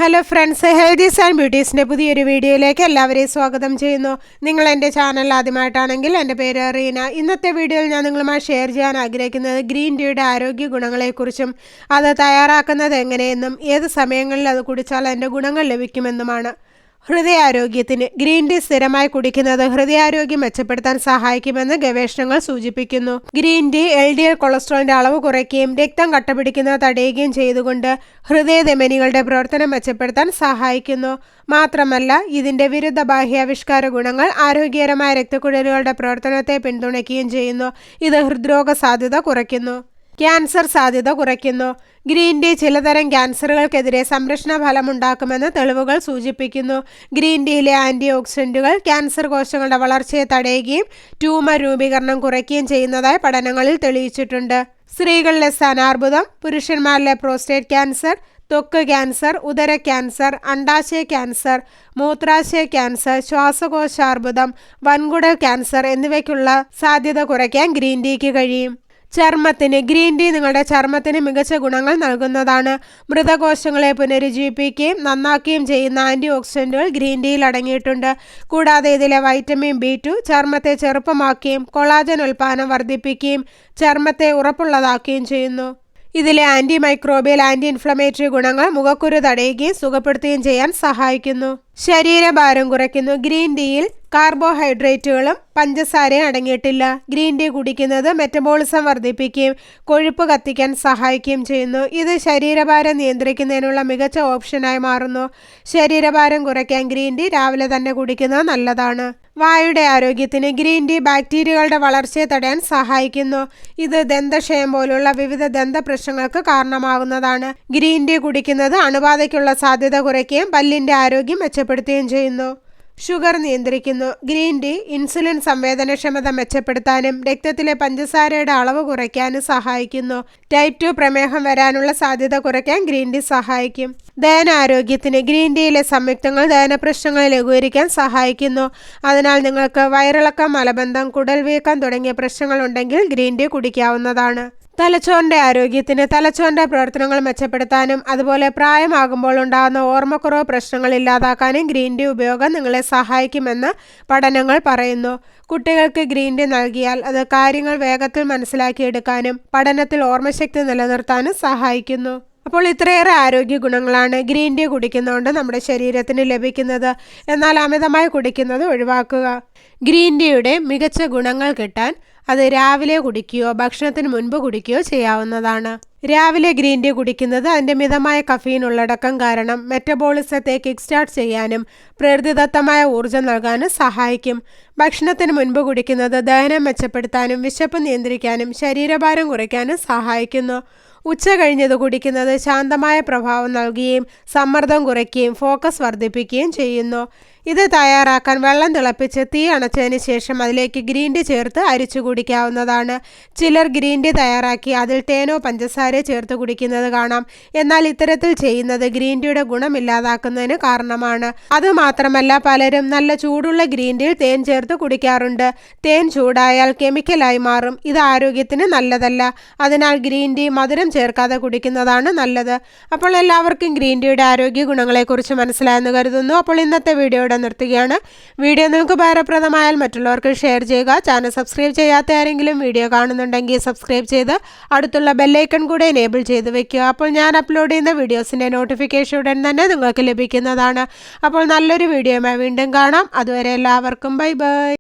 Hello friends, healthies and ബ്യൂട്ടീസിൻ്റെ പുതിയൊരു വീഡിയോയിലേക്ക് എല്ലാവരെയും സ്വാഗതം ചെയ്യുന്നു. നിങ്ങൾ എൻ്റെ ചാനൽ ആദ്യമായിട്ടാണെങ്കിൽ എൻ്റെ പേര് റീന. ഇന്നത്തെ വീഡിയോയിൽ ഞാൻ നിങ്ങളുമായി ഷെയർ ചെയ്യാൻ ആഗ്രഹിക്കുന്നത് ഗ്രീൻ ടീയുടെ ആരോഗ്യ ഗുണങ്ങളെക്കുറിച്ചും അത് തയ്യാറാക്കുന്നത് എങ്ങനെയെന്നും ഏത് സമയങ്ങളിൽ അത് കുടിച്ചാൽ അതിൻ്റെ ഗുണങ്ങൾ ലഭിക്കുമെന്നുമാണ്. ഹൃദയാരോഗ്യത്തിന് ഗ്രീൻ ടീ സ്ഥിരമായി കുടിക്കുന്നത് ഹൃദയാരോഗ്യം മെച്ചപ്പെടുത്താൻ സഹായിക്കുമെന്ന് ഗവേഷണങ്ങൾ സൂചിപ്പിക്കുന്നു. ഗ്രീൻ ടീ LDL കൊളസ്ട്രോളിന്റെ അളവ് കുറയ്ക്കുകയും രക്തം കട്ടപിടിക്കുന്നത് തടയുകയും ചെയ്തുകൊണ്ട് ഹൃദയധമനികളുടെ പ്രവർത്തനം മെച്ചപ്പെടുത്താൻ സഹായിക്കുന്നു. മാത്രമല്ല, ഇതിന്റെ വിരുദ്ധ ബാഹ്യാവിഷ്കാര ഗുണങ്ങൾ ആരോഗ്യകരമായ രക്തക്കുഴലുകളുടെ പ്രവർത്തനത്തെ പിന്തുണയ്ക്കുകയും ചെയ്യുന്നു. ഇത് ഹൃദ്രോഗ സാധ്യത കുറയ്ക്കുന്നു. ക്യാൻസർ സാധ്യത കുറയ്ക്കുന്നു. ഗ്രീൻ ടീ ചിലതരം ക്യാൻസറുകൾക്കെതിരെ സംരക്ഷണ ഫലമുണ്ടാക്കുമെന്ന് തെളിവുകൾ സൂചിപ്പിക്കുന്നു. ഗ്രീൻ ടീയിലെ ആൻറ്റി ഓക്സിഡൻറ്റുകൾ ക്യാൻസർ കോശങ്ങളുടെ വളർച്ചയെ തടയുകയും ട്യൂമർ രൂപീകരണം കുറയ്ക്കുകയും ചെയ്യുന്നതായി പഠനങ്ങളിൽ തെളിയിച്ചിട്ടുണ്ട്. സ്ത്രീകളിലെ സ്ഥാനാർബുദം, പുരുഷന്മാരിലെ പ്രോസ്റ്റേറ്റ് ക്യാൻസർ, ത്വക്ക് ക്യാൻസർ, ഉദര ക്യാൻസർ, അണ്ഡാശയ ക്യാൻസർ, മൂത്രാശയ ക്യാൻസർ, ശ്വാസകോശാർബുദം, വൻകുടൽ ക്യാൻസർ എന്നിവയ്ക്കുള്ള സാധ്യത കുറയ്ക്കാൻ ഗ്രീൻ ടീക്ക് കഴിയും. ചർമ്മത്തിന് ഗ്രീൻ ടീ നിങ്ങളുടെ ചർമ്മത്തിന് മികച്ച ഗുണങ്ങൾ നൽകുന്നതാണ്. മൃതകോശങ്ങളെ പുനരുജ്ജീവിപ്പിക്കുകയും നന്നാക്കുകയും ചെയ്യുന്ന ആൻറ്റി ഓക്സിഡൻറ്റുകൾ ഗ്രീൻ ടീയിൽ അടങ്ങിയിട്ടുണ്ട്. കൂടാതെ ഇതിലെ വൈറ്റമിൻ B2 ചർമ്മത്തെ ചെറുപ്പമാക്കുകയും കൊളാജൻ ഉൽപ്പാദനം വർദ്ധിപ്പിക്കുകയും ചർമ്മത്തെ ഉറപ്പുള്ളതാക്കുകയും ചെയ്യുന്നു. ഇതിലെ ആൻറ്റി മൈക്രോബിയൽ, ആൻറ്റി ഇൻഫ്ലമേറ്ററി ഗുണങ്ങൾ മുഖക്കുരു തടയുകയും സുഖപ്പെടുത്തുകയും ചെയ്യാൻ സഹായിക്കുന്നു. ശരീരഭാരം കുറയ്ക്കുന്നു. ഗ്രീൻ ടീയിൽ കാർബോഹൈഡ്രേറ്റുകളും പഞ്ചസാരയും അടങ്ങിയിട്ടില്ല. ഗ്രീൻ ടീ കുടിക്കുന്നത് മെറ്റബോളിസം വർദ്ധിപ്പിക്കുകയും കൊഴുപ്പ് കത്തിക്കാൻ സഹായിക്കുകയും ചെയ്യുന്നു. ഇത് ശരീരഭാരം നിയന്ത്രിക്കുന്നതിനുള്ള മികച്ച ഓപ്ഷനായി മാറുന്നു. ശരീരഭാരം കുറയ്ക്കാൻ ഗ്രീൻ ടീ രാവിലെ തന്നെ കുടിക്കുന്നത് നല്ലതാണ്. വായുടെ ആരോഗ്യത്തിന് ഗ്രീൻ ടീ ബാക്ടീരിയകളുടെ വളർച്ചയെ തടയാൻ സഹായിക്കുന്നു. ഇത് ദന്തക്ഷയം പോലുള്ള വിവിധ ദന്തപ്രശ്നങ്ങൾക്ക് കാരണമാകുന്നതാണ്. ഗ്രീൻ ടീ കുടിക്കുന്നത് അണുബാധയ്ക്കുള്ള സാധ്യത കുറയ്ക്കുകയും പല്ലിൻ്റെ ആരോഗ്യം മെച്ചപ്പെടുത്തുകയും ചെയ്യുന്നു. ഷുഗർ നിയന്ത്രിക്കുന്നു. ഗ്രീൻ ടീ ഇൻസുലിൻ സംവേദനക്ഷമത മെച്ചപ്പെടുത്താനും രക്തത്തിലെ പഞ്ചസാരയുടെ അളവ് കുറയ്ക്കാനും സഹായിക്കുന്നു. ടൈപ്പ് 2 പ്രമേഹം വരാനുള്ള സാധ്യത കുറയ്ക്കാൻ ഗ്രീൻ ടീ സഹായിക്കും. ദഹനാരോഗ്യത്തിന് ഗ്രീൻ ടീയിലെ സംയുക്തങ്ങൾ ദഹനപ്രശ്നങ്ങൾ ലഘൂകരിക്കാൻ സഹായിക്കുന്നു. അതിനാൽ നിങ്ങൾക്ക് വയറിളക്കം, മലബന്ധം, കുടൽ വീക്കം തുടങ്ങിയ പ്രശ്നങ്ങൾ ഉണ്ടെങ്കിൽ ഗ്രീൻ ടീ കുടിക്കാവുന്നതാണ്. തലച്ചോറിൻ്റെ ആരോഗ്യത്തിന് തലച്ചോറിൻ്റെ പ്രവർത്തനങ്ങൾ മെച്ചപ്പെടുത്താനും അതുപോലെ പ്രായമാകുമ്പോൾ ഉണ്ടാകുന്ന ഓർമ്മക്കുറവ് പ്രശ്നങ്ങൾ ഇല്ലാതാക്കാനും ഗ്രീൻ ടീ ഉപയോഗം നിങ്ങളെ സഹായിക്കുമെന്ന് പഠനങ്ങൾ പറയുന്നു. കുട്ടികൾക്ക് ഗ്രീൻ ടീ നൽകിയാൽ അത് കാര്യങ്ങൾ വേഗത്തിൽ മനസ്സിലാക്കിയെടുക്കാനും പഠനത്തിൽ ഓർമ്മശക്തി നിലനിർത്താനും സഹായിക്കുന്നു. അപ്പോൾ ഇത്രയേറെ ആരോഗ്യ ഗുണങ്ങളാണ് ഗ്രീൻ ടീ കുടിക്കുന്നതുകൊണ്ട് നമ്മുടെ ശരീരത്തിന് ലഭിക്കുന്നത്. എന്നാൽ അമിതമായി കുടിക്കുന്നത് ഒഴിവാക്കുക. ഗ്രീൻ ടീയുടെ മികച്ച ഗുണങ്ങൾ കിട്ടാൻ അത് രാവിലെ കുടിക്കുകയോ ഭക്ഷണത്തിന് മുൻപ് കുടിക്കുകയോ ചെയ്യാവുന്നതാണ്. രാവിലെ ഗ്രീൻ ടീ കുടിക്കുന്നത് അതിൻ്റെ മിതമായ കഫീൻ ഉള്ളടക്കം കാരണം മെറ്റബോളിസത്തെ കിക്ക് സ്റ്റാർട്ട് ചെയ്യാനും പ്രകൃതിദത്തമായ ഊർജ്ജം നൽകാനും സഹായിക്കും. ഭക്ഷണത്തിന് മുൻപ് കുടിക്കുന്നത് ദഹനം മെച്ചപ്പെടുത്താനും വിശപ്പ് നിയന്ത്രിക്കാനും ശരീരഭാരം കുറയ്ക്കാനും സഹായിക്കുന്നു. ഉച്ച കഴിഞ്ഞത് കുടിക്കുന്നത് ശാന്തമായ പ്രഭാവം നൽകുകയും സമ്മർദ്ദം കുറയ്ക്കുകയും ഫോക്കസ് വർദ്ധിപ്പിക്കുകയും ചെയ്യുന്നു. ഇത് തയ്യാറാക്കാൻ വെള്ളം തിളപ്പിച്ച് തീ അണച്ചതിന് ശേഷം അതിലേക്ക് ഗ്രീൻ ടീ ചേർത്ത് അരിച്ചു കുടിക്കാവുന്നതാണ്. ചിലർ ഗ്രീൻ ടീ തയ്യാറാക്കി അതിൽ തേനോ പഞ്ചസാരയോ ചേർത്ത് കുടിക്കുന്നത് കാണാം. എന്നാൽ ഇത്തരത്തിൽ ചെയ്യുന്നത് ഗ്രീൻ ടീയുടെ ഗുണമില്ലാതാക്കുന്നതിന് കാരണമാണ്. അതുമാത്രമല്ല, പലരും നല്ല ചൂടുള്ള ഗ്രീൻ ടീയിൽ തേൻ ചേർത്ത് കുടിക്കാറുണ്ട്. തേൻ ചൂടായാൽ കെമിക്കലായി മാറും. ഇത് ആരോഗ്യത്തിന് നല്ലതല്ല. അതിനാൽ ഗ്രീൻ ടീ മധുരം ചേർക്കാതെ കുടിക്കുന്നതാണ് നല്ലത്. അപ്പോൾ എല്ലാവർക്കും ഗ്രീൻ ടീയുടെ ആരോഗ്യ ഗുണങ്ങളെക്കുറിച്ച് മനസ്സിലായെന്ന് കരുതുന്നു. അപ്പോൾ ഇന്നത്തെ വീഡിയോ നിർത്തുകയാണ്. വീഡിയോ നിങ്ങൾക്ക് ഉപകാരപ്രദമായാൽ മറ്റുള്ളവർക്ക് ഷെയർ ചെയ്യുക. ചാനൽ സബ്സ്ക്രൈബ് ചെയ്യാത്ത ആരെങ്കിലും വീഡിയോ കാണുന്നുണ്ടെങ്കിൽ സബ്സ്ക്രൈബ് ചെയ്ത് അടുത്തുള്ള ബെല്ലൈക്കൺ കൂടെ എനേബിൾ ചെയ്ത് വെക്കുക. അപ്പോൾ ഞാൻ അപ്ലോഡ് ചെയ്യുന്ന വീഡിയോസിൻ്റെ നോട്ടിഫിക്കേഷൻ ഉടൻ തന്നെ നിങ്ങൾക്ക് ലഭിക്കുന്നതാണ്. അപ്പോൾ നല്ലൊരു വീഡിയോയുമായി വീണ്ടും കാണാം. അതുവരെ എല്ലാവർക്കും ബൈ ബൈ.